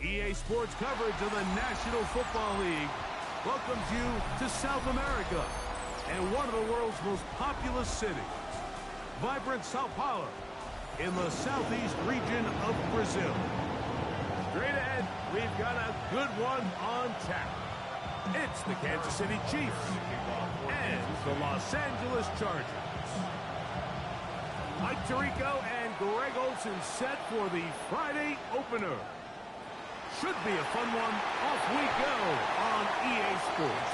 EA Sports coverage of the National Football League welcomes you to South America and one of the world's most populous cities, vibrant Sao Paulo, in the southeast region of Brazil. Straight ahead, we've got a good one on tap. It's the Kansas City Chiefs and the Los Angeles Chargers. Mike Tirico and Greg Olsen set for the Friday opener. Should be a fun one. Off we go on EA Sports.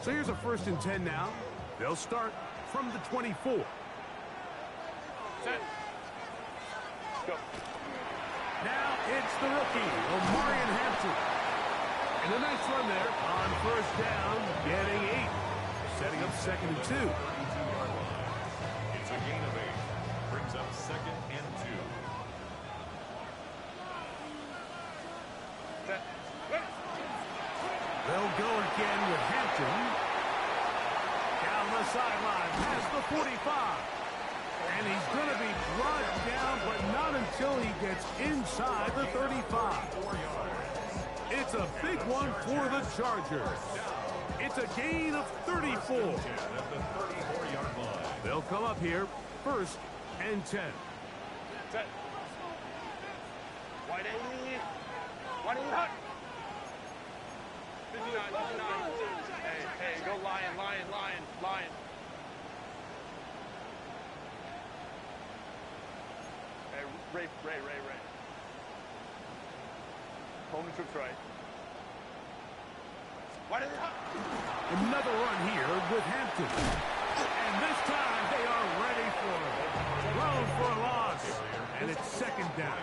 So here's a 1st and 10 now. They'll start from the 24. Set. Go. Now it's the rookie, Omarion Hampton. And a nice run there on 1st down, getting 8. Setting up 2nd and 2. It's a gain of 8. Brings up 2nd and 2. Set. They'll go again with Hampton. Down the sideline, past the 45. And he's going to be brought down, but not until he gets inside the 35. It's a big one for the Chargers. It's a gain of 34. They'll come up here, 1st and 10. Set. Wide 80. Wide 80. 59, 59. Hey, go Lion. Hey, Ray. Coleman troops right. Why did it? Another run here with Hampton. And this time they are ready for it. Thrown for a loss. And it's 2nd down.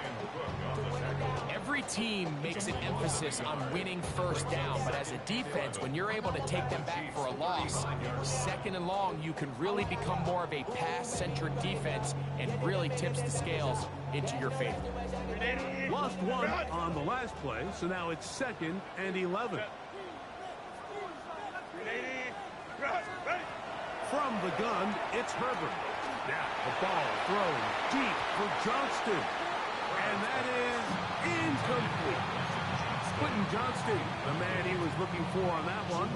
Every team makes an emphasis on winning 1st down, but as a defense, when you're able to take them back for a loss, 2nd and long, you can really become more of a pass-centric defense and really tips the scales into your favor. Lost one on the last play, so now it's 2nd and 11. From the gun, it's Herbert. Now the ball thrown deep for Johnston. And that is incomplete. Quentin Johnston, the man he was looking for on that one.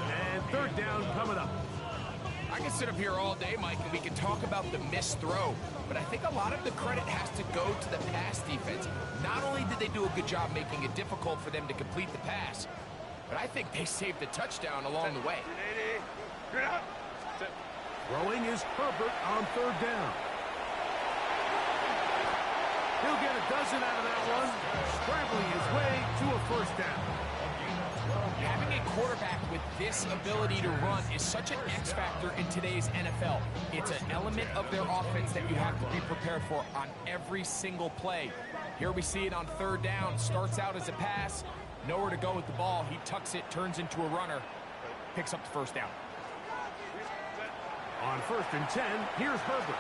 And 3rd down coming up. I can sit up here all day, Mike, and we can talk about the missed throw, but I think a lot of the credit has to go to the pass defense. Not only did they do a good job making it difficult for them to complete the pass, but I think they saved the touchdown along the way. Throwing is Herbert on 3rd down. He'll get a dozen out of that one, scrambling his way to a 1st down. Having a quarterback with this ability to run is such an X factor in today's NFL. It's an element of their offense that you have to be prepared for on every single play. Here we see it on 3rd down. Starts out as a pass, nowhere to go with the ball. He tucks it, turns into a runner, picks up the 1st down. On 1st and 10, here's Herbert.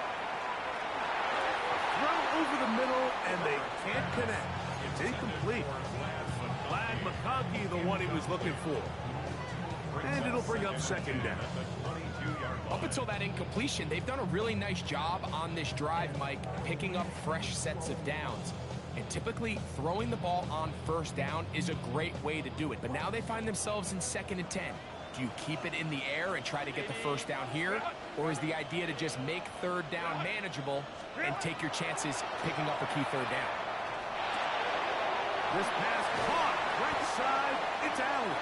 Throw over the middle, and they can't connect. It's incomplete. Glad McConkey, the one he was looking for. And it'll bring up 2nd down. Up until that incompletion, they've done a really nice job on this drive, Mike, picking up fresh sets of downs. And typically, throwing the ball on 1st down is a great way to do it. But now they find themselves in 2nd and 10. Do you keep it in the air and try to get the 1st down here? Or is the idea to just make 3rd down manageable and take your chances picking up a key 3rd down? This pass caught right side. It's Allen.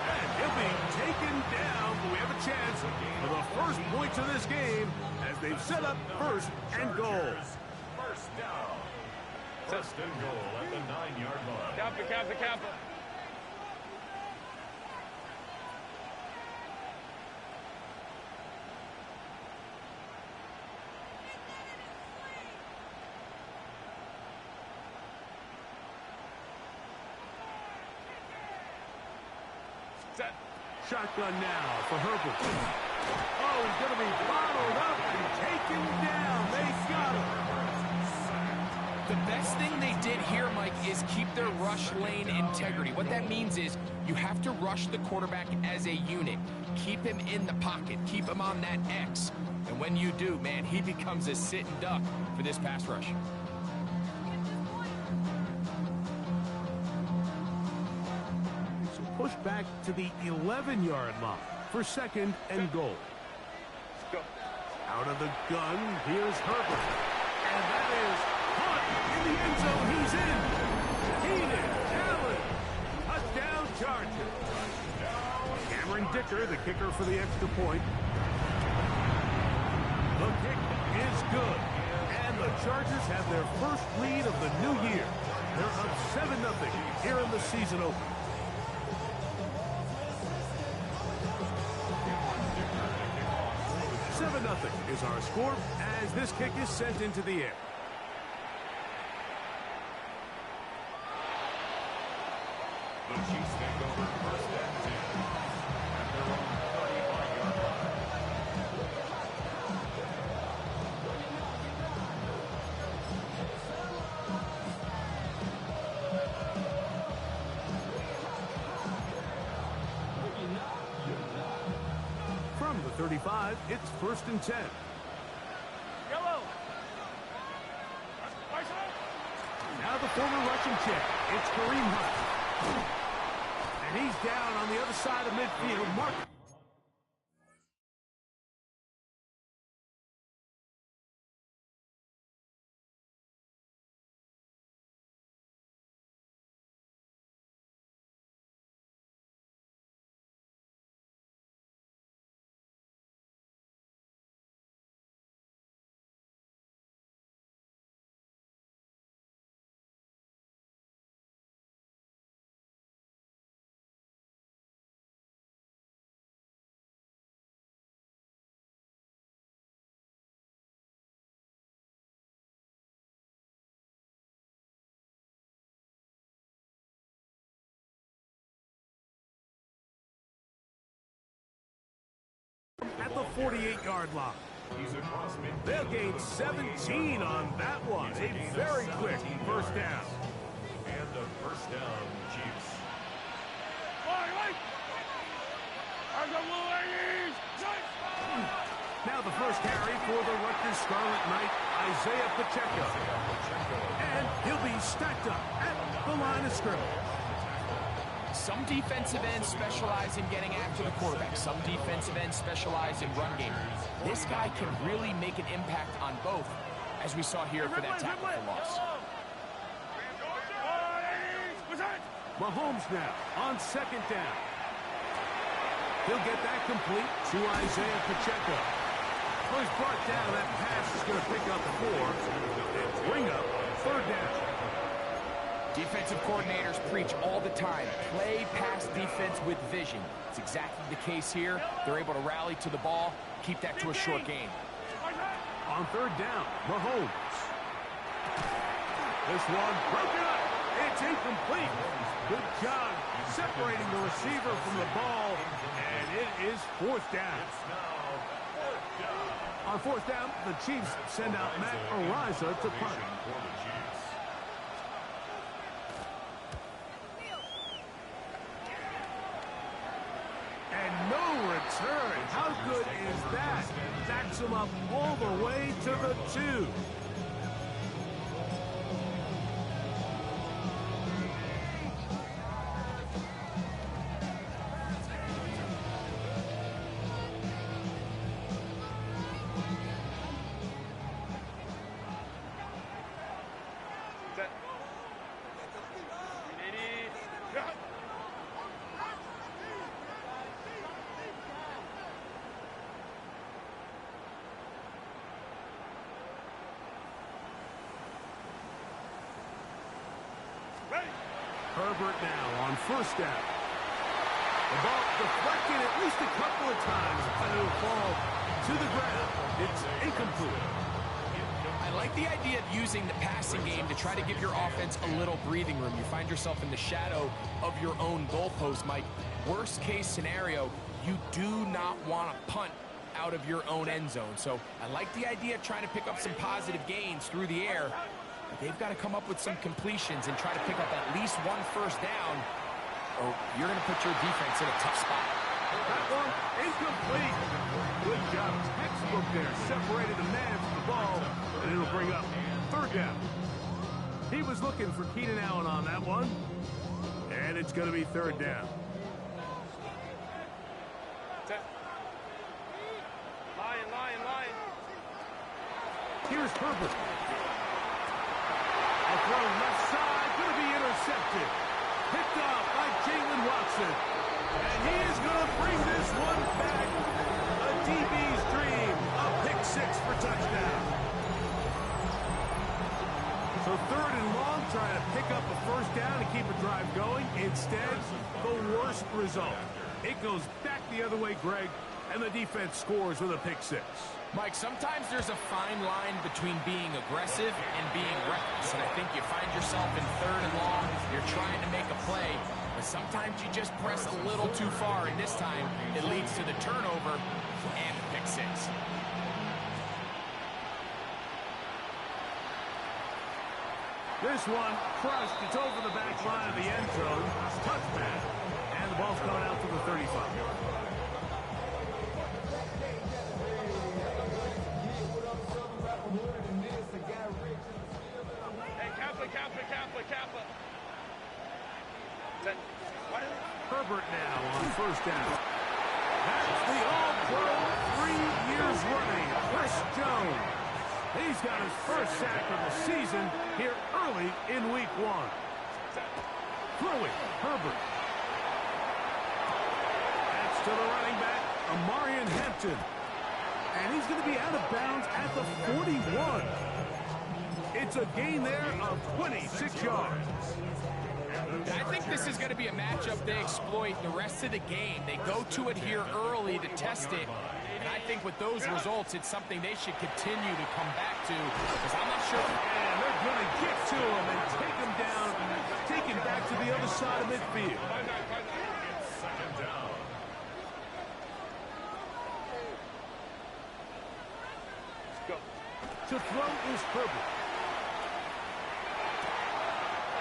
And he'll be taken down, but we have a chance for the 1st points of this game as they've set up 1st and goal. 1st down. 1st and goal at the 9-yard line. Kappa. Shotgun now for Herbert. Oh, he's going to be bottled up and taken down. They got him. The best thing they did here, Mike, is keep their rush lane integrity. What that means is you have to rush the quarterback as a unit. Keep him in the pocket. Keep him on that X. And when you do, man, he becomes a sitting duck for this pass rush. So push back to the 11-yard line for 2nd and goal. Let's go. Out of the gun, here's Herbert. And that is caught in the end zone. He's in. Keenan Allen. Touchdown Chargers. Cameron Dicker, the kicker for the extra point. The kick is good. And the Chargers have their first lead of the new year. They're up 7-0 here in the season opener. Nothing is our score as this kick is sent into the air. The Chiefs take over 1st and 10 at their own 35-yard line. From the 35, it's 1st and 10. Yellow. Now the former Russian check. It's Kareem Hunt. And he's down on the other side of midfield. Mark. At the 48-yard line. He's across midfield. They'll gain 17 on that one. A very quick first down. And a first down, Chiefs. Now the first carry for the Rutgers Scarlet Knight, Isaiah Pacheco. And he'll be stacked up at the line of scrimmage. Some defensive ends specialize in getting after the quarterback. Some defensive ends specialize in run game. This guy can really make an impact on both, as we saw here for that tackle for loss. Mahomes now on 2nd down. He'll get that complete to Isaiah Pacheco. Well, he's brought down. That pass is going to pick up 4 and bring up 3rd down. Defensive coordinators preach all the time, play pass defense with vision. It's exactly the case here. They're able to rally to the ball, keep that to a short game. On 3rd down, Mahomes. This one broken up. It's incomplete. Good job separating the receiver from the ball, and it is 4th down. On 4th down, the Chiefs send out Matt Ariza to punt. And no return. How good is that? Backs him up all the way to the 2. Herbert now on 1st down. The ball deflected at least a couple of times, but it'll fall to the ground. It's incomplete. I like the idea of using the passing game to try to give your offense a little breathing room. You find yourself in the shadow of your own goalpost, Mike. Worst case scenario, you do not want to punt out of your own end zone. So I like the idea of trying to pick up some positive gains through the air. But they've got to come up with some completions and try to pick up at least one first down, or you're going to put your defense in a tough spot. That one incomplete. Good job. Textbook there. Separated the man from the ball, and it'll bring up third down. He was looking for Keenan Allen on that one, and it's going to be third down. Line. Here's Herbert. A throw left side, going to be intercepted. Picked off by Jalen Watson. And he is going to bring this one back. A DB's dream. A pick six for touchdown. So third and long, trying to pick up a first down to keep a drive going. Instead, the worst result. It goes back the other way, Greg, and the defense scores with a pick six. Mike, sometimes there's a fine line between being aggressive and being reckless. And I think you find yourself in third and long, you're trying to make a play, but sometimes you just press a little too far, and this time it leads to the turnover and the pick six. This one crushed. It's over the back line of the end zone. Touchdown. And the ball's coming out to the 35. Kappa. Herbert now on first down. That's the All-Pro 3 years running, Chris Jones. He's got his first sack of the season here early in week 1. Throwing, Herbert. That's to the running back, Amarian Hampton. And he's going to be out of bounds at the 41. It's a gain there of 26 yards. I think this is going to be a matchup they exploit the rest of the game. They go to it here early to test it. And I think with those results, it's something they should continue to come back to, because I'm not sure. And they're going to get to him and take him down, take him back to the other side of midfield. Second down. To throw is Herbert.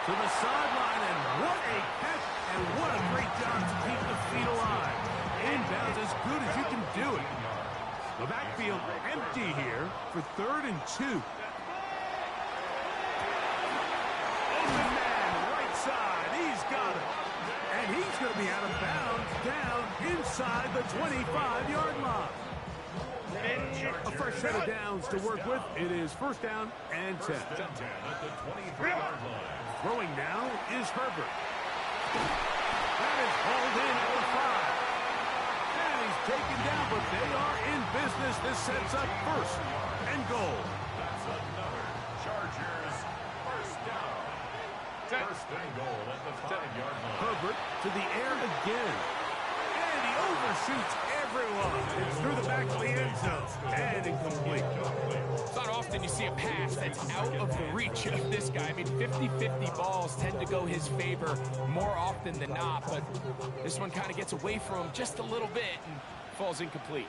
To the sideline, and what a catch, and what a great job to keep the feet alive. Inbounds as good as you can do it. The backfield empty here for 3rd and 2. Open man, right side, he's got it. And he's going to be out of bounds, down inside the 25-yard line. A fresh set of downs to work with. It is first down and 10. At the 23-yard line. Throwing now is Herbert. That is hauled in at the 5. And he's taken down, but they are in business. This sets up first and goal. That's another Chargers first down. First and goal at the 5-yard line. Herbert to the air again. And he overshoots everyone. It's through the back of the end zone. And incomplete. It's not often you see a pass that's out of the reach of this guy. I mean, 50-50 balls tend to go his favor more often than not, but this one kind of gets away from him just a little bit and falls incomplete.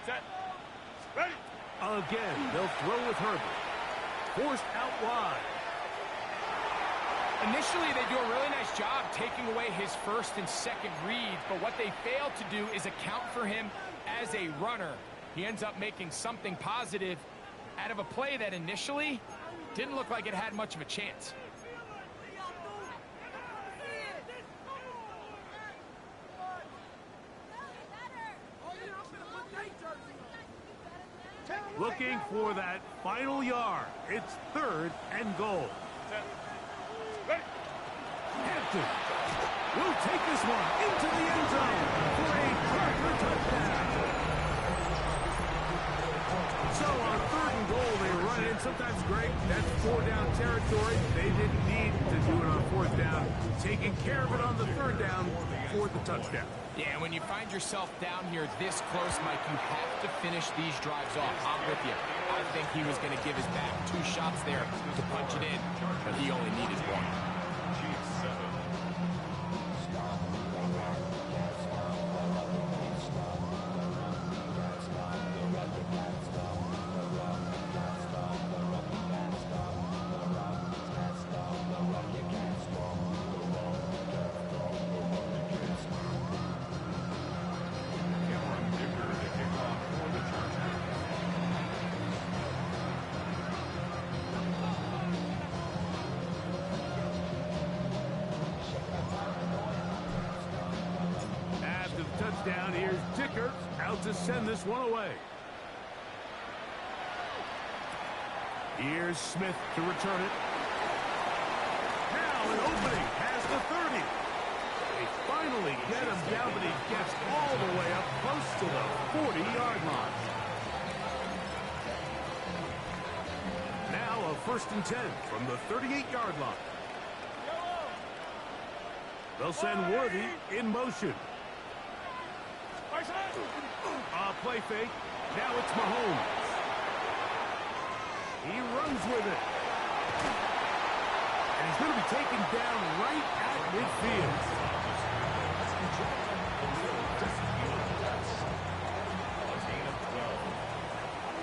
Ready. Again, they'll throw with Herbert. Forced out wide. Initially, they do a really nice job taking away his first and second reads, but what they fail to do is account for him as a runner. He ends up making something positive out of a play that initially didn't look like it had much of a chance. Looking for that final yard. It's 3rd and goal. Hampton will take this one into the end zone for a Charger touchdown. So on 3rd and goal, they run in. Sometimes, Greg, that's 4-down territory. They didn't need to do it on 4th down. Taking care of it on the 3rd down for the touchdown. Yeah, when you find yourself down here this close, Mike, you have to finish these drives off. I'm with you. I think he was going to give his back 2 shots there to punch it in, but he only needed 1. Chiefs 7. down. Here's Dicker out to send this one away. Here's Smith to return it. Now an opening has the 30. They finally get him down, but he gets all the way up close to the 40-yard line. Now a 1st and 10 from the 38-yard line. They'll send Worthy in motion. Play fake. Now it's Mahomes. He runs with it. And he's going to be taken down right at midfield.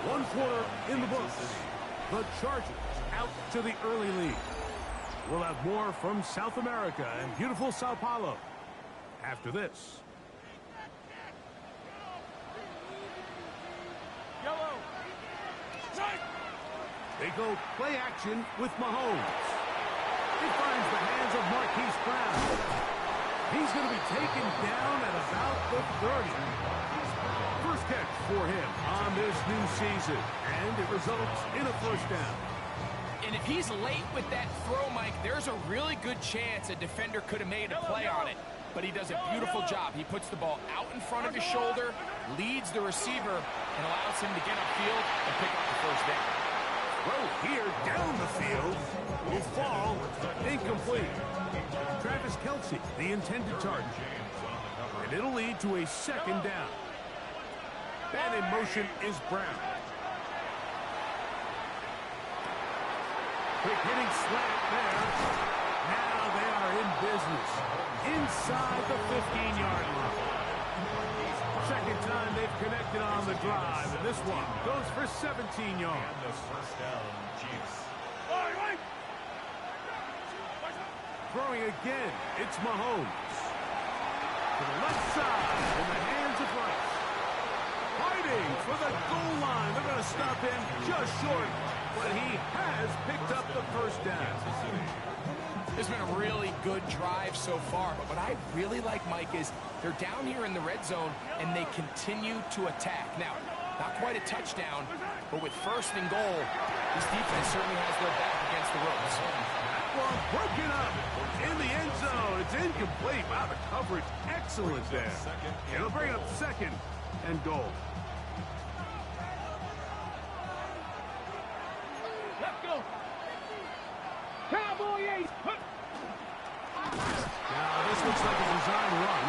One quarter in the books. The Chargers out to the early lead. We'll have more from South America and beautiful Sao Paulo after this. They go play action with Mahomes. He finds the hands of Marquise Brown. He's going to be taken down at about the 30. First catch for him on this new season, and it results in a 1st down. And if he's late with that throw, Mike, there's a really good chance a defender could have made a play on it. But he does a beautiful job. He puts the ball out in front of his shoulder, leads the receiver, and allows him to get upfield and pick up the 1st down. Throw here down the field will fall incomplete. Travis Kelce, the intended target. And it'll lead to a 2nd down. And in motion is Brown. Quick hitting slant there. Now they are in business. Inside the 15-yard line. 2nd time they've connected on the drive, and this one goes for 17 yards. And the 1st down, Chiefs. Throwing again, it's Mahomes. To the left side, in the hands of Rice. Fighting for the goal line. They're going to stop him just short, but he has picked up the 1st down. It's been a really good drive so far, but what I really like, Mike, is they're down here in the red zone, and they continue to attack. Now, not quite a touchdown, but with 1st and goal, this defense certainly has their back against the ropes. That one broken up in the end zone. It's incomplete. Wow, the coverage excellent there. It'll bring up 2nd and goal. Let's go. Cowboy 8. Now, this looks like a design run.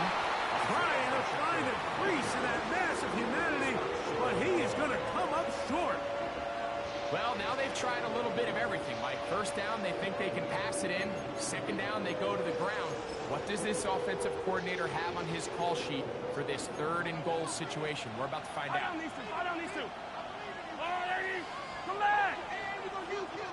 Trying to find a crease in that mass of humanity, but he is going to come up short. Well, now they've tried a little bit of everything, Mike. 1st down, they think they can pass it in. 2nd down, they go to the ground. What does this offensive coordinator have on his call sheet for this 3rd and goal situation? We're about to find out. I don't need to. All right, come back. We're going to kill.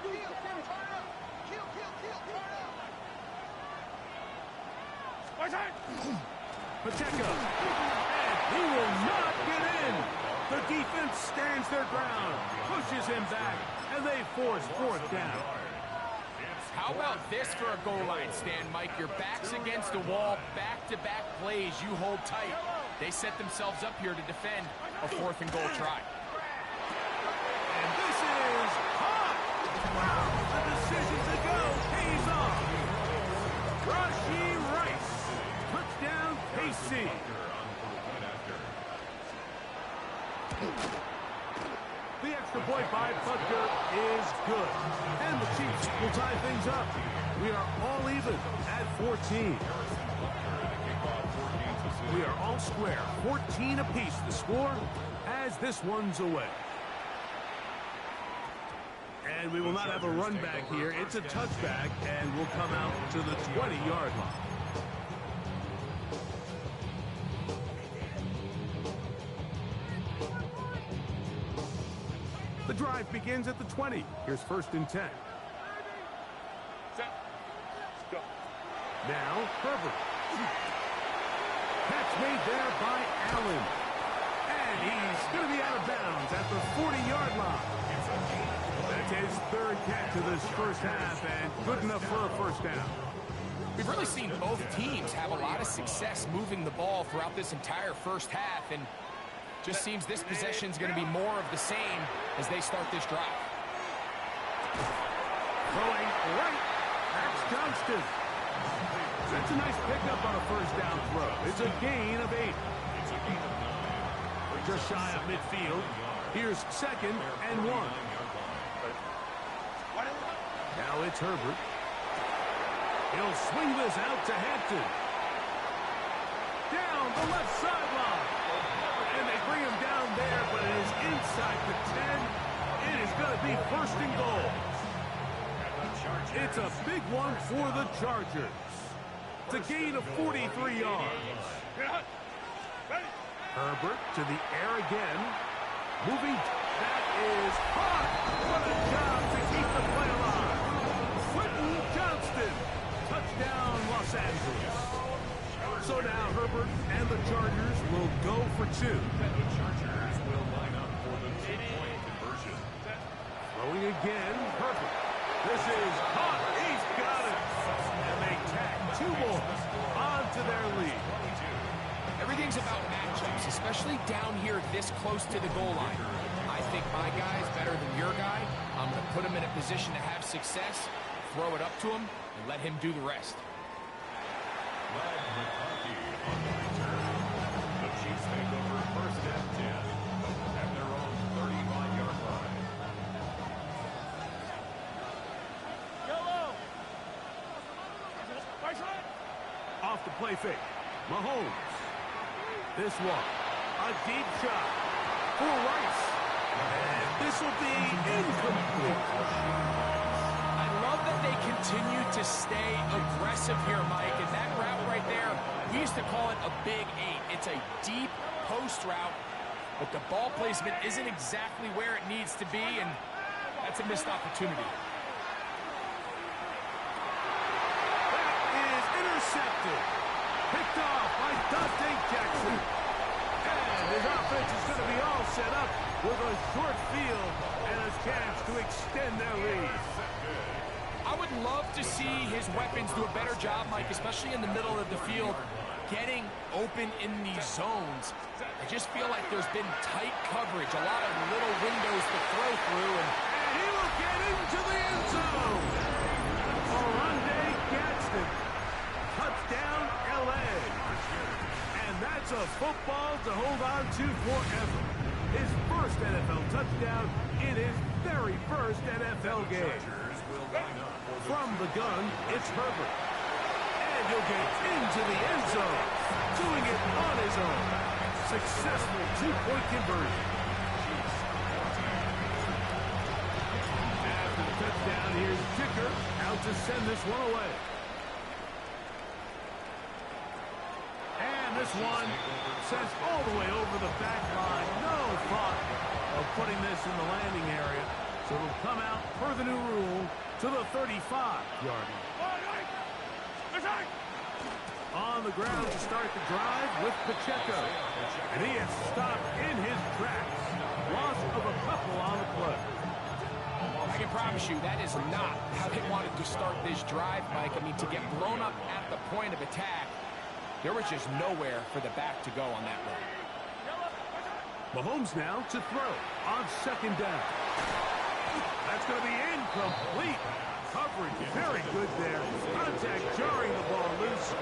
Pacheco, and he will not get in. The defense stands their ground, pushes him back, and they force 4th down. How about this for a goal line stand, Mike? Your back's against the wall, back-to-back plays, you hold tight. They set themselves up here to defend a 4th and goal try. And this is hot. The decision to go pays off. Rashee Rice, touchdown KC. The extra point by Butker is good. And the Chiefs will tie things up. We are all even at 14. We are all square. 14 apiece the score as this one's away. And we will not have a run back here. It's a touchback, and we'll come out to the 20-yard line. The drive begins at the 20. Here's 1st and 10. Set. Go. Now, Herbert. Catch made there by Allen. And he's going to be out of bounds at the 40-yard line. That's his 3rd catch of this 1st half, and good enough for a 1st down. We've really seen both teams have a lot of success moving the ball throughout this entire first half, and just seems this possession is going to be more of the same as they start this drive. Throwing right. That's Johnston. That's a nice pickup on a first down throw. It's a gain of 8. It's a gain of 9. We're just shy of midfield. Here's 2nd and 1. Now it's Herbert. He'll swing this out to Hampton. Down the left sideline. And they bring him down there, but it is inside the 10. It is going to be 1st and goal. It's a big one for the Chargers. It's a gain of 43 yards. Herbert to the air again. Moving. That is hot. What a job to keep the play alive. Quentin Johnston. Touchdown, Los Angeles. So now Herbert and the Chargers will go for 2. The Chargers will line up for the 2-point conversion. Throwing again, Herbert. This is hot. He's got it. And they tack 2 more onto their lead. Everything's about matchups, especially down here this close to the goal line. I think my guy's better than your guy. I'm going to put him in a position to have success, throw it up to him, and let him do the rest. McCarthy on the return. The Chiefs take over 1st and 10 at their own 35-yard line. Off the play fake. Mahomes. This one. A deep shot for Rice. And this will be incomplete. I love that they continue to stay aggressive here, Mike, and that route right there, we used to call it a big 8. It's a deep post route, but the ball placement isn't exactly where it needs to be, and that's a missed opportunity. That is intercepted. Picked off by Dante Jackson. And his offense is going to be all set up with a short field and a chance to extend their lead. I would love to see his weapons do a better job, Mike, especially in the middle of the field, getting open in these zones. I just feel like there's been tight coverage, a lot of little windows to throw through. And he will get into the end zone. Oronde Gadsden. Touchdown, L.A. And that's a football to hold on to forever. His first NFL touchdown in his very first NFL game. From the gun, it's Herbert. And he'll get into the end zone, doing it on his own. Successful 2-point conversion. After the touchdown, here's Dicker out to send this one away. And this one sends all the way over the back line. No thought of putting this in the landing area. So it'll come out per the new rule to the 35-yard line. On the ground to start the drive with Pacheco. And he is stopped in his tracks. Loss of a couple on the play. I can promise you that is not how they wanted to start this drive, Mike. I mean, to get blown up at the point of attack, there was just nowhere for the back to go on that run. Mahomes now to throw on 2nd down. That's going to be incomplete. Coverage very good there. Contact jarring the ball loose.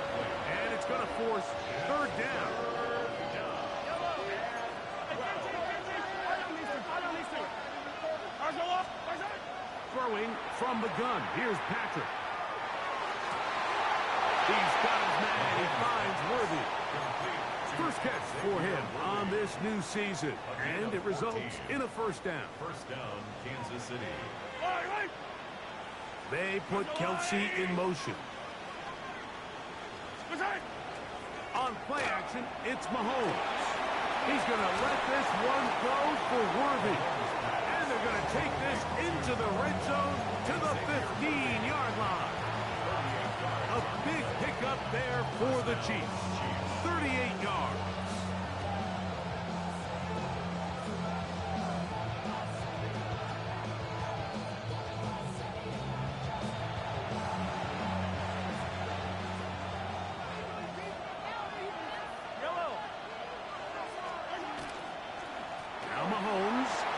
And it's going to force 3rd down. Throwing from the gun. Here's Patrick. He's got his man. He finds Worthy. First catch for him on this new season. And it results in a 1st down. 1st down, Kansas City. They put Kelsey in motion. On play action, it's Mahomes. He's going to let this one go for Worthy. And they're going to take this into the red zone to the 15-yard line. A big pickup there for the Chiefs. 38 yards.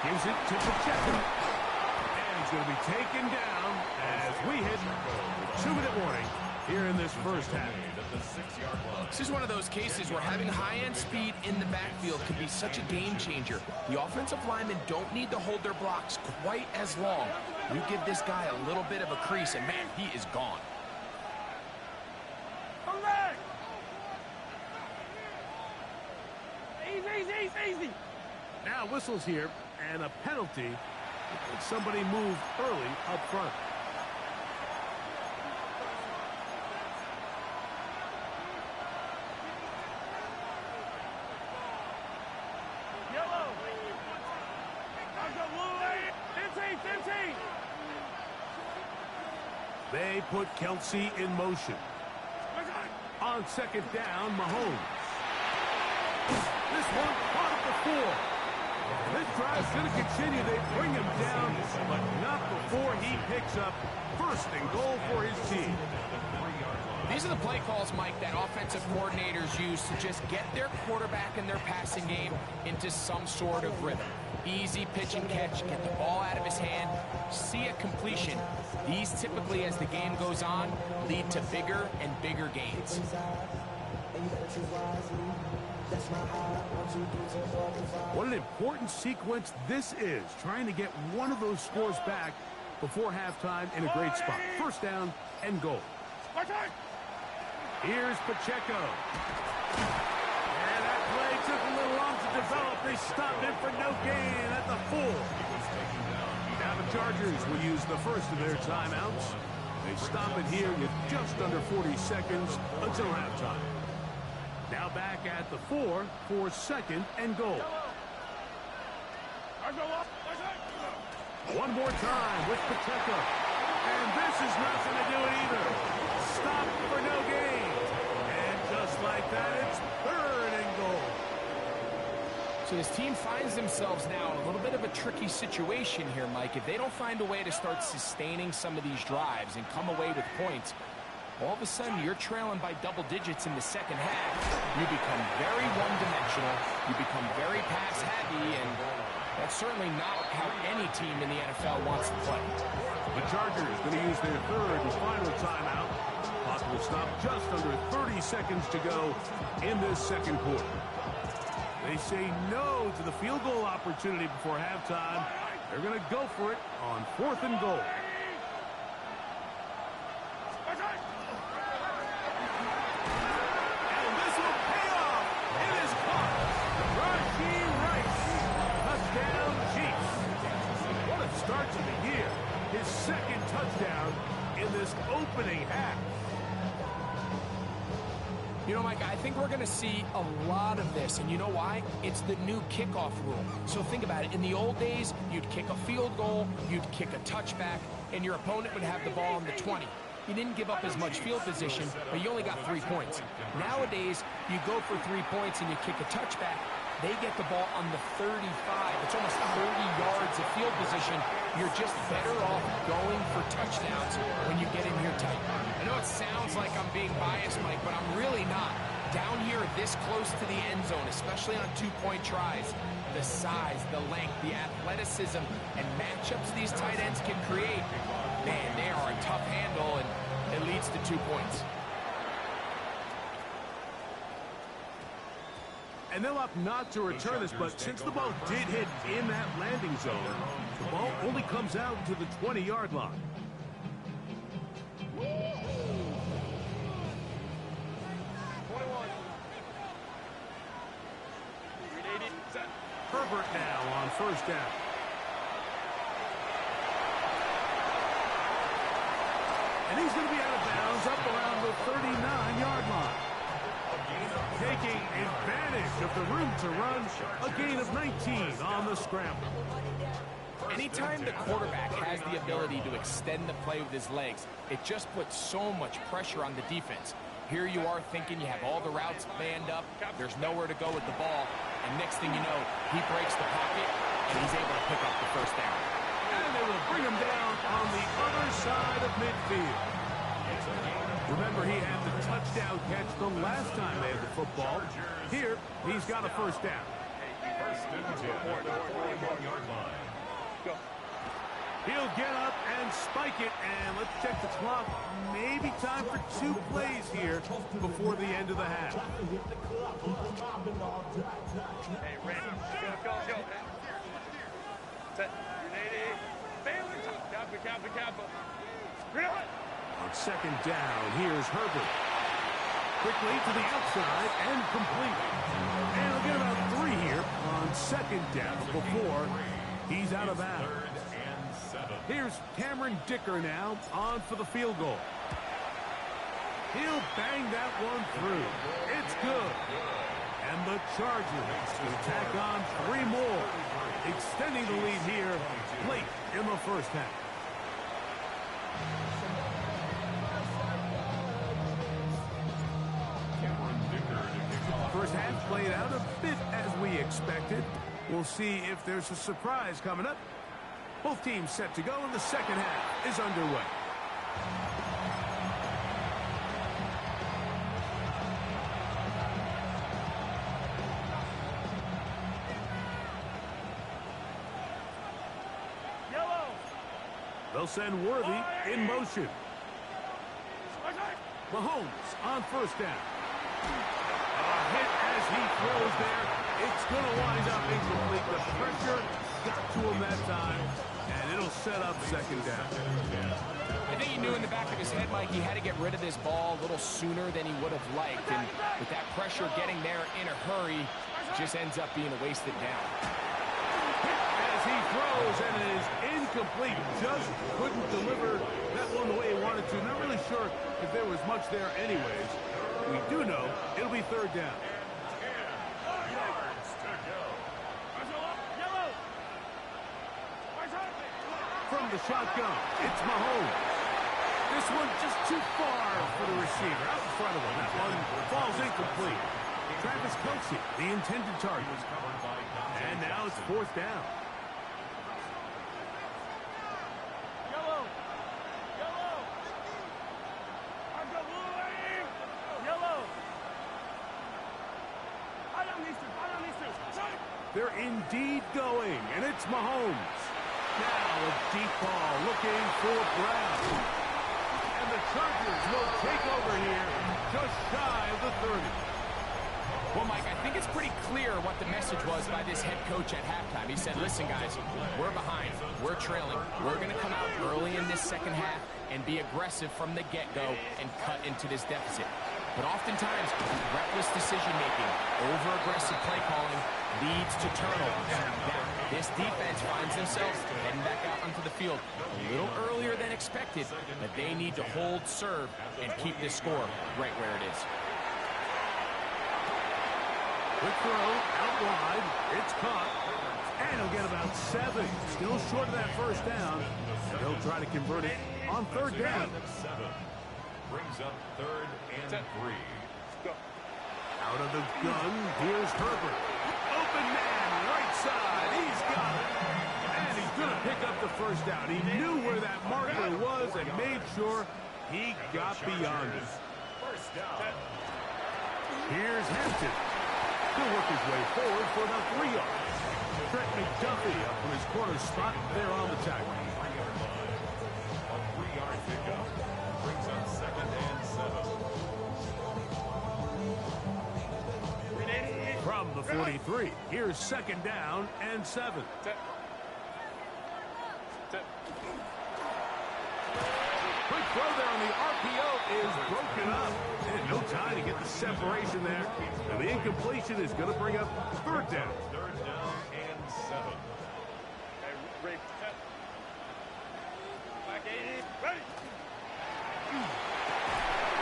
Gives it to Pacheco. And he's going to be taken down as we hit the 2-minute warning here in this first half. This is one of those cases where having high-end speed in the backfield can be such a game changer. The offensive linemen don't need to hold their blocks quite as long. You give this guy a little bit of a crease, and man, he is gone. Easy. Now whistles here, and a penalty. Somebody moved early up front. Yellow. 15. They put Kelsey in motion. On second down, Mahomes. This one caught at the 4. This drive's going to continue. They bring him down, but not before he picks up first and goal for his team. These are the play calls, Mike, that offensive coordinators use to just get their quarterback and their passing game into some sort of rhythm. Easy pitch and catch, get the ball out of his hand, see a completion. These typically, as the game goes on, lead to bigger and bigger gains. What an important sequence this is, trying to get one of those scores back before halftime in a great spot. First down and goal. Here's Pacheco. And that play took a little long to develop. They stopped him for no gain at the 4. Now the Chargers will use the first of their timeouts. They stop it here with just under 40 seconds until halftime. Now back at the 4 for second and goal. One more time with Pacheco. And this is not going to do it either. Stop for no gain. And just like that, it's third and goal. So this team finds themselves now in a little bit of a tricky situation here, Mike. If they don't find a way to start sustaining some of these drives and come away with points, all of a sudden you're trailing by double digits in the second half. You become very one-dimensional. You become very pass-heavy, and that's certainly not how any team in the NFL wants to play. The Chargers going to use their third and final timeout. Clock will stop just under 30 seconds to go in this second quarter. They say no to the field goal opportunity before halftime. They're going to go for it on fourth and goal. And this will pay off. It is caught. Rashee Rice. Touchdown, Chiefs. What a start to the year. His second touchdown in this opening half. You know, Mike, I think we're going to see a lot of this, and you know why? It's the new kickoff rule. So think about it. In the old days, you'd kick a field goal, you'd kick a touchback, and your opponent would have the ball on the 20. You didn't give up as much field position, but you only got 3 points. Nowadays, you go for 3 points and you kick a touchback. They get the ball on the 35. It's almost 30 yards of field position. You're just better off going for touchdowns when you get in here tight. I know it sounds like I'm being biased, Mike, but I'm really not. Down here this close to the end zone, especially on 2-point tries, the size, the length, the athleticism, and matchups these tight ends can create, man, they are a tough handle, and it leads to 2 points. And they'll opt not to return this, but since the ball did hit in that landing zone, the ball only comes out to the 20-yard line. Herbert now on first down. And he's going to be out of bounds up around the 39-yard line. Taking advantage of the room to run, a gain of 19 on the scramble. Anytime the quarterback has the ability to extend the play with his legs, it just puts so much pressure on the defense. Here you are thinking you have all the routes manned up, there's nowhere to go with the ball, and next thing you know, he breaks the pocket, and he's able to pick up the first down. And they will bring him down on the other side of midfield. Remember, he had the touchdown catch the last time they had the football. Here, he's got a first down. First and 10 at the 41-yard line. He'll get up and spike it, and let's check the clock. Maybe time for 2 plays here before the end of the half. Hey, ready? Go. Set. Ready. Failing. Kappa. On second down, here's Herbert. Quickly to the outside and complete. And he'll get about 3 here on second down before he's out of bounds. Here's Cameron Dicker now on for the field goal. He'll bang that one through. It's good. And the Chargers will tack on 3 more, extending the lead here late in the first half. First half played out a bit as we expected. We'll see if there's a surprise coming up. Both teams set to go, and the second half is underway. Yellow. They'll send Worthy in motion. Mahomes on first down. A hit as he throws there. It's going to wind up incomplete. The pressure got to him that time, and it'll set up second down. I think he knew in the back of his head, Mike, he had to get rid of this ball a little sooner than he would have liked. And with that pressure getting there in a hurry, it just ends up being a wasted down. As he throws, and it is incomplete. Just couldn't deliver that one the way he wanted to. Not really sure if there was much there anyways. We do know it'll be third down. From the shotgun, it's Mahomes. This one just too far for the receiver. Out in front of him. That one falls incomplete. Travis Kelce, the intended target. And now it's fourth down. Yellow. I don't need to. They're indeed going, and it's Mahomes. Now a deep ball looking for Brown. And the Chargers will take over here just shy of the 30. Well, Mike, I think it's pretty clear what the message was by this head coach at halftime. He said, listen, guys, we're behind. We're trailing. We're going to come out early in this second half and be aggressive from the get-go and cut into this deficit. But oftentimes, reckless decision-making, over-aggressive play calling leads to turnovers. Now, this defense finds themselves heading back out onto the field a little earlier than expected, but they need to hold serve and keep this score right where it is. Quick throw out wide. It's caught. And he'll get about 7. Still short of that first down. They'll try to convert it on third down. Brings up third and 3. Out of the gun, here's Herbert. Open man, right side. He's got it. And he's going to pick up the first down. He knew where that marker was and made sure he got beyond it. First down. Here's Hampton. He'll work his way forward for about 3 yards. Trent McDuffie up from his corner spot there on the tackle. A 3-yard pickup. Brings up second and 7. From the 43, here's second down and 7. Quick throw there on the RPO is broken up. And no time to get the separation there. And the incompletion is going to bring up third down. Third down and 7.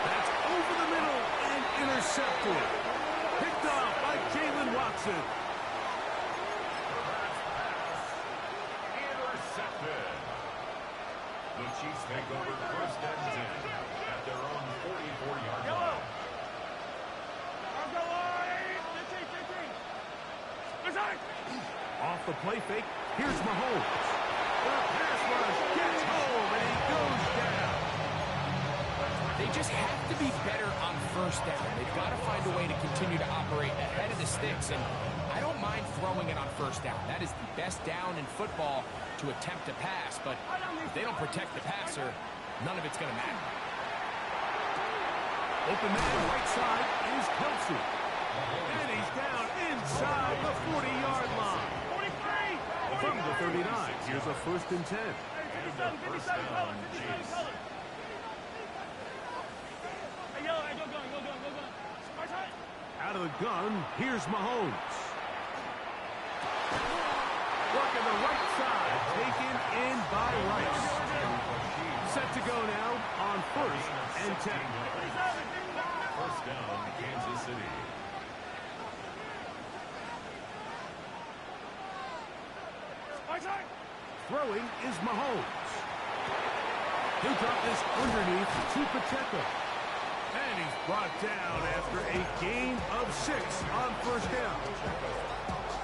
That's over the middle and intercepted. Picked off by Jalen Watson. Intercepted. The Chiefs take over first and 10 at their own 44-yard line. Off the play fake, here's Mahomes. The pass rush gets home, and he goes down. They just have to be better on first down. They've got to find a way to continue to operate ahead of the sticks, and I don't mind throwing it on first down. That is the best down in football to attempt to pass, but if they don't protect the passer, none of it's going to matter. Open man right side is Kelsey. And he's down inside the 40-yard line. 43! From the 39, here's a 1st and 10. And a first down, Chiefs. Out of the gun, here's Mahomes. Working the right side, taken in by Rice. Set to go now on 1st and 10. First down, Kansas City. Throwing is Mahomes. He'll drop this underneath to Pacheco. And he's brought down after a gain of 6 on 1st down.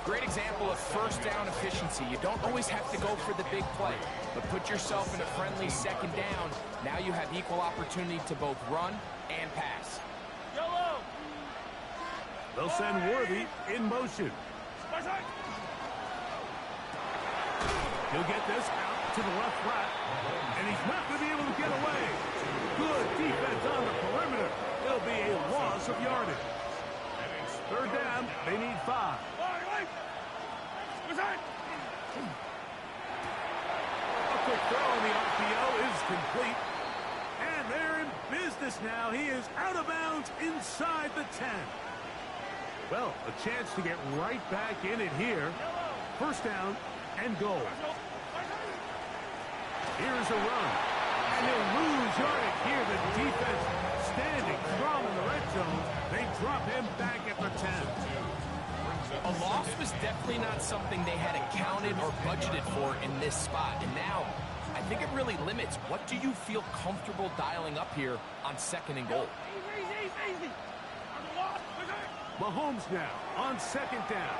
Great example of first down efficiency. You don't always have to go for the big play, but put yourself in a friendly 2nd down. Now you have equal opportunity to both run and pass. They'll send Worthy in motion. He'll get this out to the left flat, and he's not going to be able to get away. Good defense on the perimeter. It'll be a loss of yardage. And it's 3rd down. They need 5. A quick throw on the RPO is complete. And they're in business now. He is out of bounds inside the 10. Well, a chance to get right back in it here. 1st down and goal. Here's a run. And they'll lose yardage here. The defense standing strong in the red zone. They drop him back at the 10. A loss was definitely not something they had accounted or budgeted for in this spot. And now, I think it really limits what do you feel comfortable dialing up here on 2nd and goal. Mahomes now on 2nd down.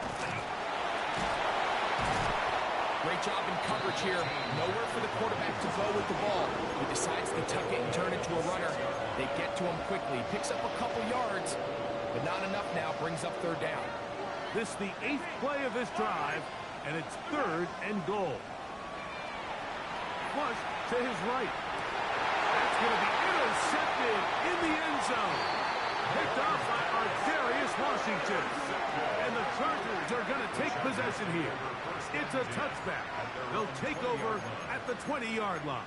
Great job in coverage here. Nowhere for the quarterback to go with the ball. He decides to tuck it and turn it to a runner. They get to him quickly. Picks up a couple yards, but not enough now. Brings up 3rd down. This is the 8th play of this drive, and it's 3rd and goal. Flush to his right. That's going to be intercepted in the end zone. Picked off by Arterius Washington. And the Chargers are going to take possession here. It's a touchback. They'll take over at the 20-yard line.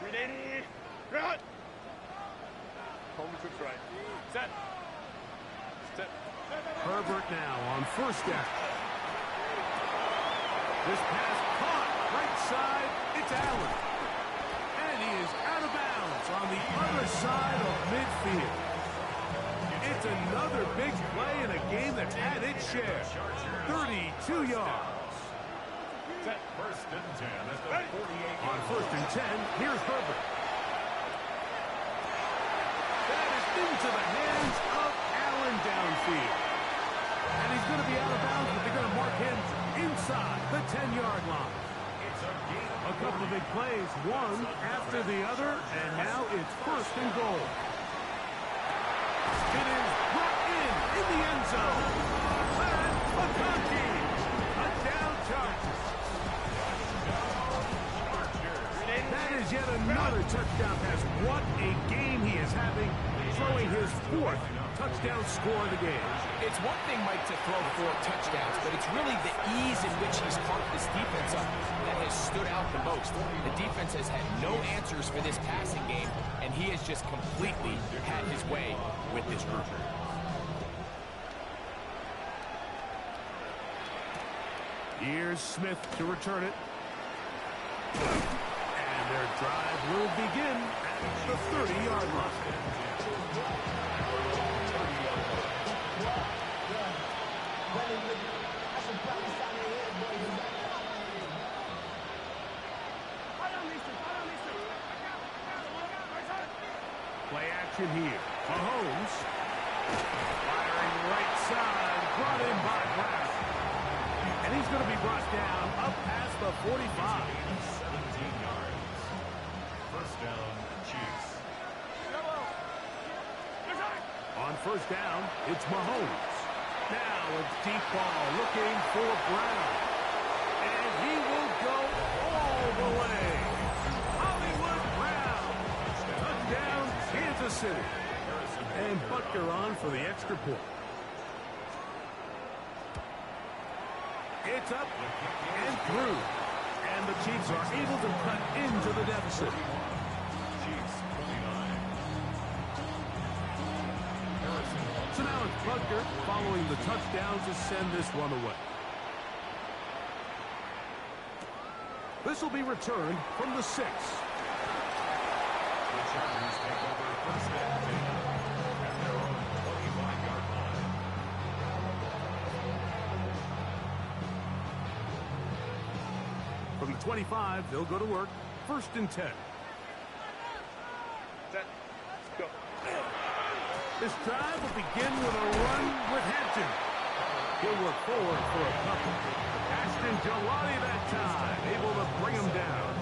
Ready? Run! Home to right. Set. Step. Herbert now on 1st down. This pass caught right side. It's Allen. And he is out of bounds on the other side of midfield. It's another big play in a game that's had its share. 32 yards. Set 1st and 10 at the 48. On 1st and 10, here's Herbert. That is into the hands of Allen downfield. And he's going to be out of bounds, but they're going to mark him inside the 10-yard line. A couple of big plays, one after the other, and now it's 1st and goal. It is brought in the end zone. And McConkey, touchdown Chargers. That is yet another touchdown pass. What a game he is having, throwing his 4th touchdown score of the game. It's one thing, Mike, to throw 4 touchdowns, but it's really the ease in which he's carved this defense up that has stood out the most. The defense has had no answers for this passing game, and he has just completely had his way with this group. Here's Smith to return it. And their drive will begin at the 30-yard line. Play action here. Mahomes firing right side, brought in by Brown. And he's going to be brought down up past the 45. 17 yards. First down, Chiefs. On first down, it's Mahomes. Now a deep ball looking for Brown. And he will go all the way. Hollywood Brown. Touchdown, Kansas City. And Butker on for the extra point. It's up and through. And the Chiefs are able to cut into the deficit. Chiefs 29. So now it's Butker following the touchdown to send this one away. This will be returned from the 6. The Chargers take over first and 10 at their own 25-yard line. From the 25, they'll go to work. First and 10. Set. Go. This drive will begin with a run with Hampton. He'll work forward for a couple. Ashton Jalali that time, able to bring him down.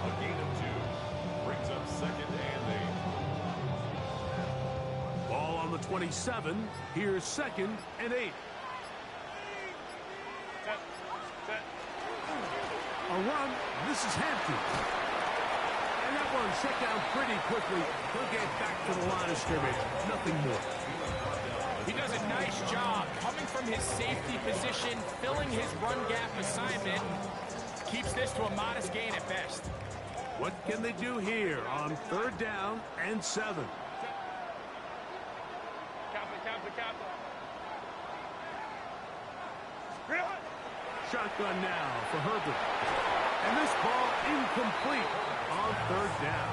A gain of 2 brings up second and 8. Ball on the 27. Here's second and 8. Set. Set. A run. This is Hampton. And that one shut down pretty quickly. He'll get back to the line of scrimmage. Nothing more. He does a nice job coming from his safety position, filling his run gap assignment. Keeps this to a modest gain at best. What can they do here on third down and 7? Captain. Shotgun now for Herbert. And this ball incomplete on third down.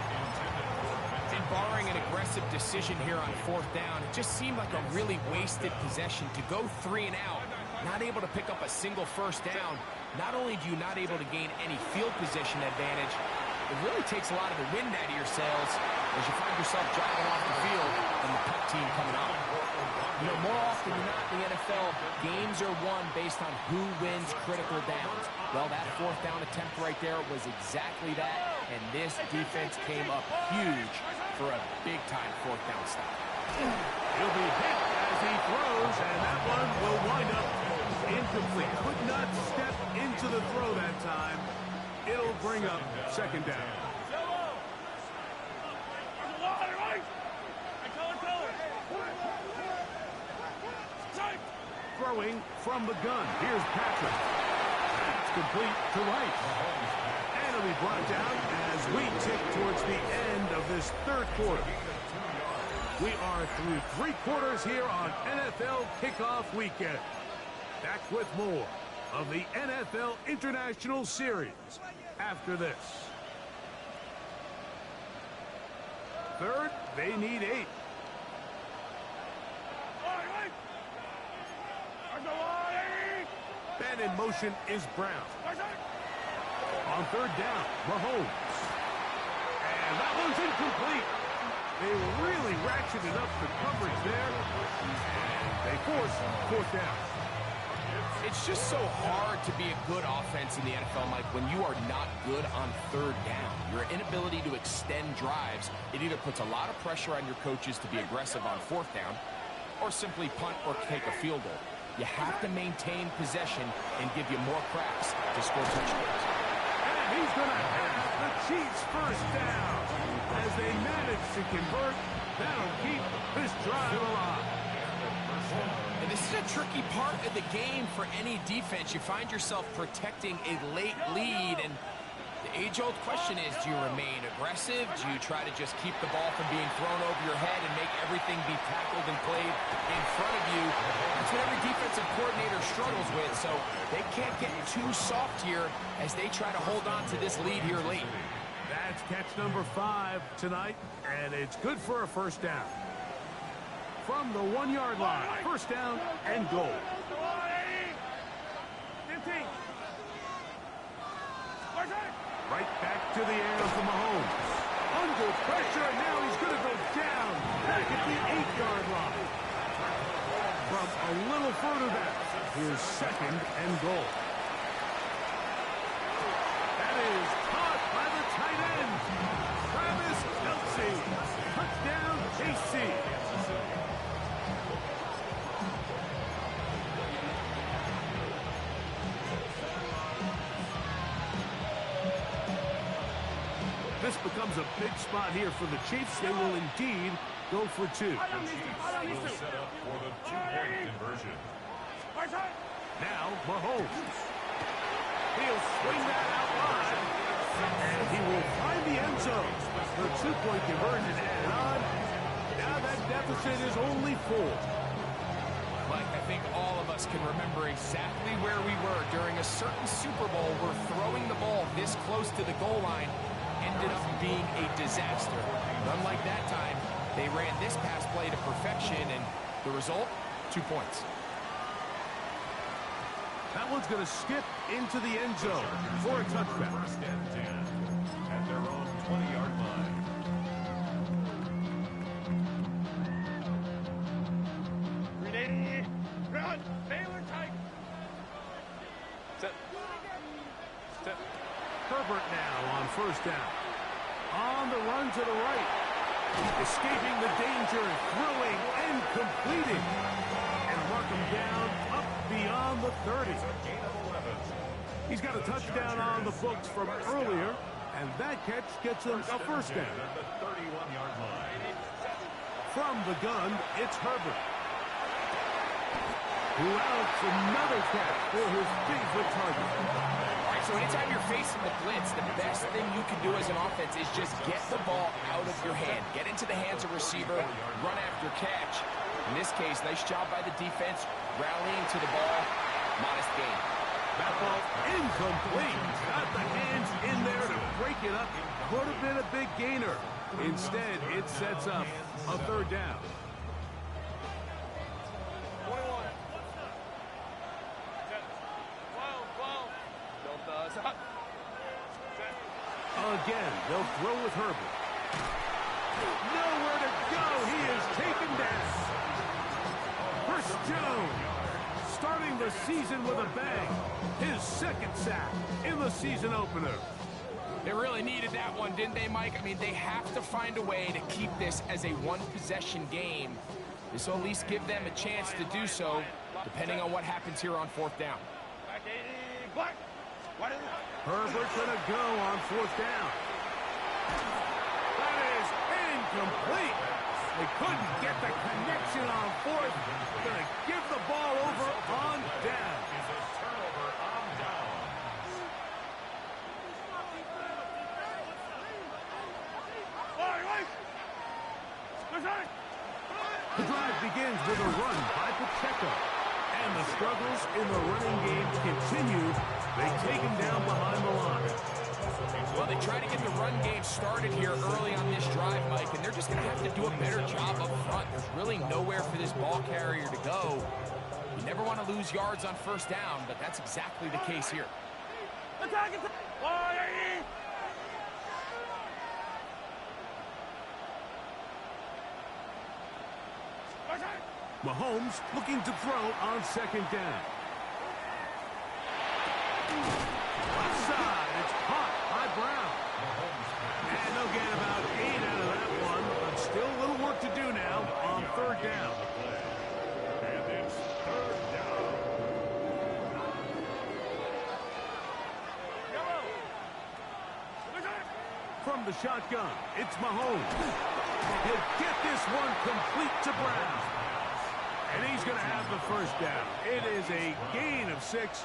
And barring an aggressive decision here on fourth down, it just seemed like a really wasted possession to go 3 and out. Not able to pick up a single first down. Not only do you not able to gain any field position advantage, it really takes a lot of the wind out of your sails as you find yourself driving off the field and the puck team coming up. You know, more often than not in the NFL, games are won based on who wins critical downs. Well, that fourth down attempt right there was exactly that, and this defense came up huge for a big-time fourth down stop. He'll be hit as he throws, and that one will wind up incomplete. Could not step into the throw that time. It'll bring up second down. Throwing from the gun. Here's Patrick. That's complete to right. And it'll be brought down as we tick towards the end of this third quarter. We are through 3 quarters here on NFL Kickoff Weekend. Back with more of the NFL International Series after this. Third, they need 8. And in motion is Brown. On third down, Mahomes. And that one's incomplete. They really ratcheted up the coverage there. And they force fourth down. It's just so hard to be a good offense in the NFL, Mike, when you are not good on third down. Your inability to extend drives, it either puts a lot of pressure on your coaches to be aggressive on fourth down or simply punt or take a field goal. You have to maintain possession and give you more cracks to score touchdowns. And he's going to have the Chiefs first down as they manage to convert. That'll keep this drive alive. And this is a tricky part of the game for any defense. You find yourself protecting a late lead, and the age-old question is, do you remain aggressive? Do you try to just keep the ball from being thrown over your head and make everything be tackled and played in front of you? That's what every defensive coordinator struggles with, so they can't get too soft here as they try to hold on to this lead here late. That's catch number 5 tonight, and it's good for a first down. From the 1-yard line, first down and goal. Right back to the air for Mahomes. Under pressure, and now he's going to go down back at the 8-yard line. From a little further back, here's second and goal. That is caught by the tight end. Touchdown, KC. This becomes a big spot here for the Chiefs. They will indeed go for two. The Chiefs will set up for the two-point conversion. Now, Mahomes. He'll swing that out wide, and he will find the end zone. The two-point conversion added on. Now that deficit is only 4. Mike, I think all of us can remember exactly where we were during a certain Super Bowl where throwing the ball this close to the goal line ended up being a disaster. But unlike that time, they ran this pass play to perfection, and the result, 2 points. That one's going to skip into the end zone for a touchback. First and 10 at their own 20-yard line. Run, Baylor tight. Set. Herbert now on first down. On the run to the right. Escaping the danger, throwing and completing. And mark him down up beyond the 30. He's got a touchdown on the books from earlier, and that catch gets him a first down. At the 31-yard line. From the gun, it's Herbert, who outs another catch for his favorite target. All right, so anytime you're facing the blitz, the best thing you can do as an offense is just get the ball out of your hand. Get into the hands of receiver, run after catch. In this case, nice job by the defense, rallying to the ball. Modest gain. That ball incomplete. Got the hands in there to break it up. Could have been a big gainer. Instead, it sets up a third down. 21. 12. Again, they'll throw with Herbert. Nowhere to go. He is taken down. Chris Jones starting the season with a bang. His second sack in the season opener. They really needed that one, didn't they, Mike? I mean, they have to find a way to keep this as a one-possession game. This will at least give them a chance to do so, depending on what happens here on fourth down. Herbert's going to go on fourth down. That is incomplete. They couldn't get the connection on fourth. Going to give the ball over on down. Is a turnover on down. The drive begins with a run by Pacheco. And the struggles in the running game continue. They take him down behind the line. Well, they try to get the run game started here early on this drive, Mike, and they're just going to have to do a better job up front. There's really nowhere for this ball carrier to go. You never want to lose yards on first down, but that's exactly the case here. Mahomes looking to throw on second down. Left side, it's caught by Brown. And they'll get about 8 out of that one, but still a little work to do now on third down. And it's third down. From the shotgun, it's Mahomes. He'll get this one complete to Brown. And he's going to have the first down. It is a gain of 6.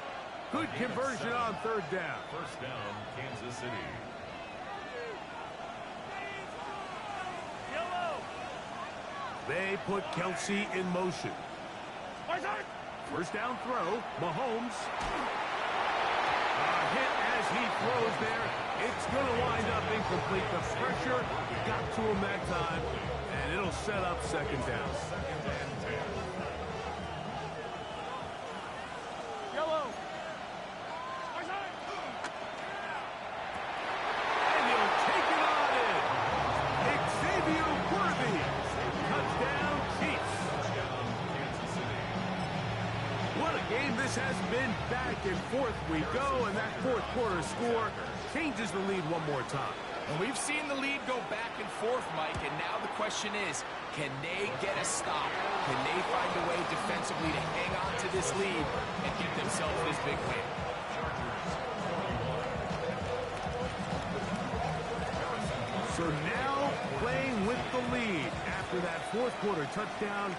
Good conversion on third down. First down, Kansas City. They put Kelsey in motion. First down throw, Mahomes. A hit as he throws there. It's going to wind up incomplete. The pressure got to him that time, and it'll set up second down. This has been back and forth we go, and that fourth quarter score changes the lead one more time. And we've seen the lead go back and forth, Mike, and now the question is, can they get a stop? Can they find a way defensively to hang on to this lead and get themselves this big win? So now playing with the lead after that fourth quarter touchdown,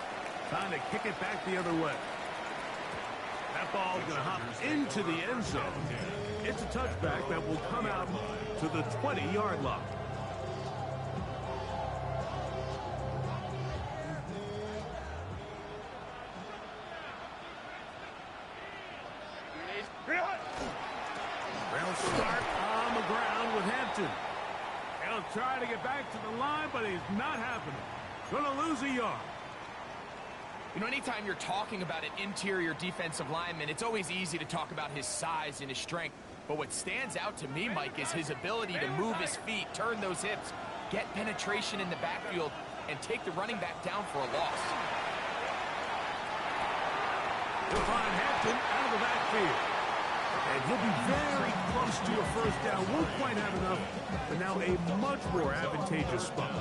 time to kick it back the other way. That ball's going to hop into the end zone. It's a touchback that will come out to the 20-yard line. They'll start on the ground with Hampton. He'll try to get back to the line, but he's not happening. Going to lose a yard. You know, anytime you're talking about an interior defensive lineman, it's always easy to talk about his size and his strength. But what stands out to me, Mike, is his ability to move his feet, turn those hips, get penetration in the backfield, and take the running back down for a loss. He'll find Hampton out of the backfield. And he'll be very close to a first down. Won't quite have enough, but now a much more advantageous spot.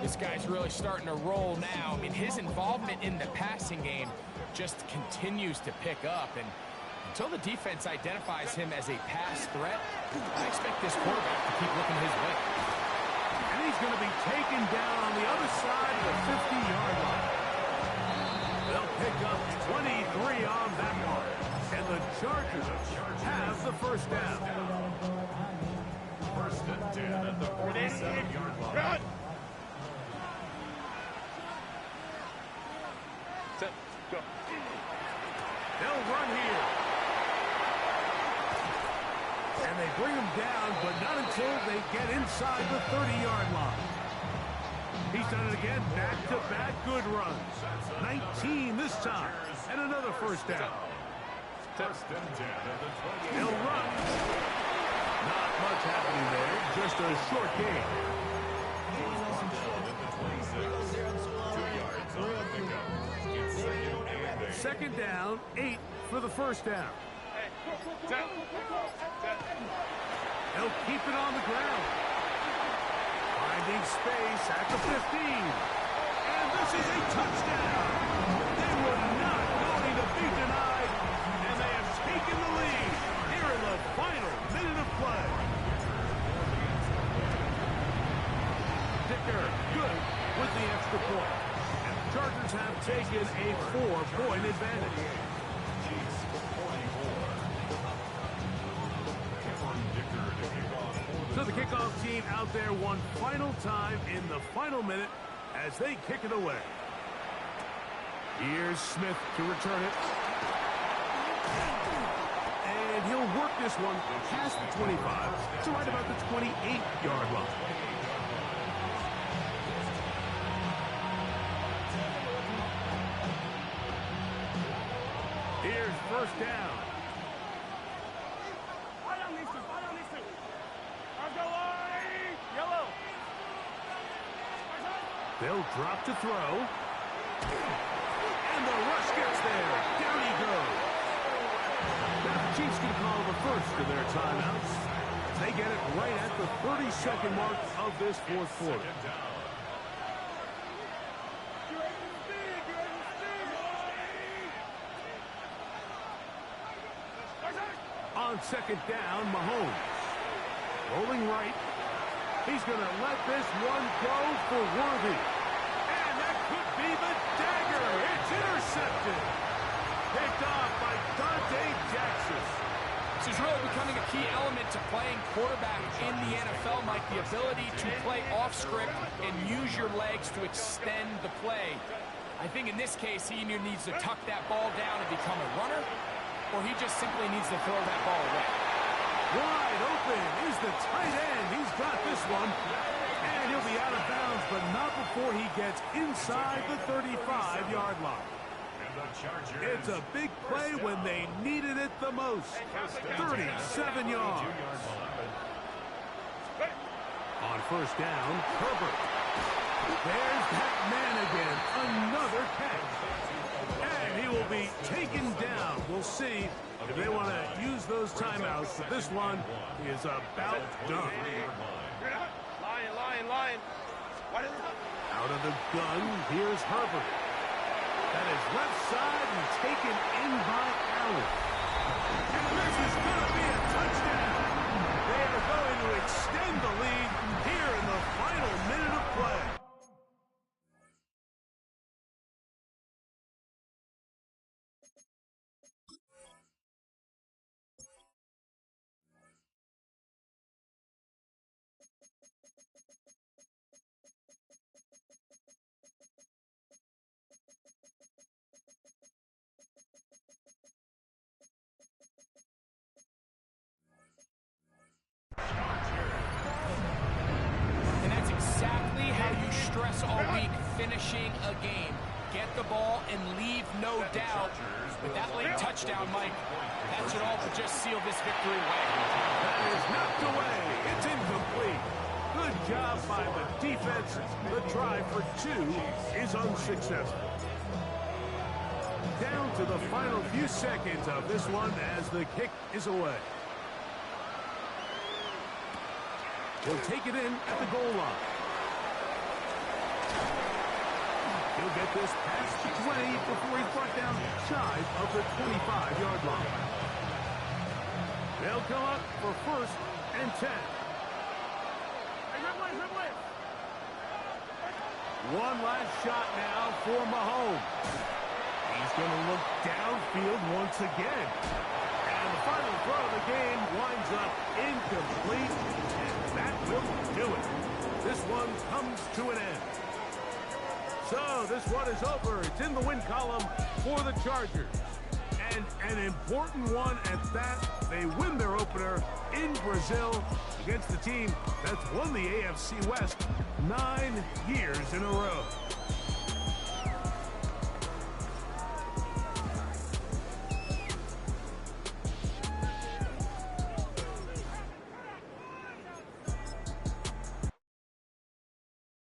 This guy's really starting to roll now. I mean, his involvement in the passing game just continues to pick up. And until the defense identifies him as a pass threat, I expect this quarterback to keep looking his way. And he's going to be taken down on the other side of the 50-yard line. They'll pick up 23 on that one. And the Chargers have the first down. First and 10 at the 47-yard line. They'll run here. And they bring him down, but not until they get inside the 30-yard line. He's done it again, back-to-back good runs. 19 this time, and another first down. First and 10 at the 28. He'll run. Not much happening there, just a short gain. Second down, 8 for the first down. They'll keep it on the ground. Finding space at the 15. And this is a touchdown. They were not going to be denied, and they have taken the lead here in the final minute of play. Dicker, good with the extra point. And the Chargers have taken a 4-point advantage. So the kickoff team out there one final time in the final minute as they kick it away. Here's Smith to return it. And he'll work this one past the 25 to right about the 28-yard line. Here's first down. They'll drop to throw. And the rush gets there. Down he goes. Now the Chiefs can call the first of their timeouts. They get it right at the 30-second mark of this fourth quarter. On second down, Mahomes. Rolling right. He's going to let this one go for Worthy. And that could be the dagger. It's intercepted. Picked off by Dante Jackson. This is really becoming a key element to playing quarterback in the NFL, Mike. The ability to play off script and use your legs to extend the play. I think in this case, he either needs to tuck that ball down and become a runner, or he just simply needs to throw that ball away. Wide open is the tight end. He's got this one. And he'll be out of bounds, but not before he gets inside the 35-yard line. It's a big play when they needed it the most. 37 yards. On first down, Herbert. There's that man again. Another catch. And he will be taken down. We'll see if they want to use those timeouts, but this one is about done. Lion. What is it? Out of the gun, here's Herbert. That is left side and taken in by Allen. And this is going to be a touchdown. They are going to extend the lead here in the final minute of play. And that's exactly how you stress all week, finishing a game. Get the ball and leave no doubt. With that late touchdown, Mike, that should all but just seal this victory away. That is knocked away. It's incomplete. Good job by the defense. The try for 2 is unsuccessful. Down to the final few seconds of this one as the kick is away. He'll take it in at the goal line. He'll get this past 20 before he's brought down shy of the 25-yard line. They'll come up for 1st and 10. One last shot now for Mahomes. He's going to look downfield once again. And the final throw of the game winds up incomplete. That will do it. This one comes to an end. So this one is over. It's in the win column for the Chargers. And an important one at that. They win their opener in Brazil against the team that's won the AFC West 9 years in a row.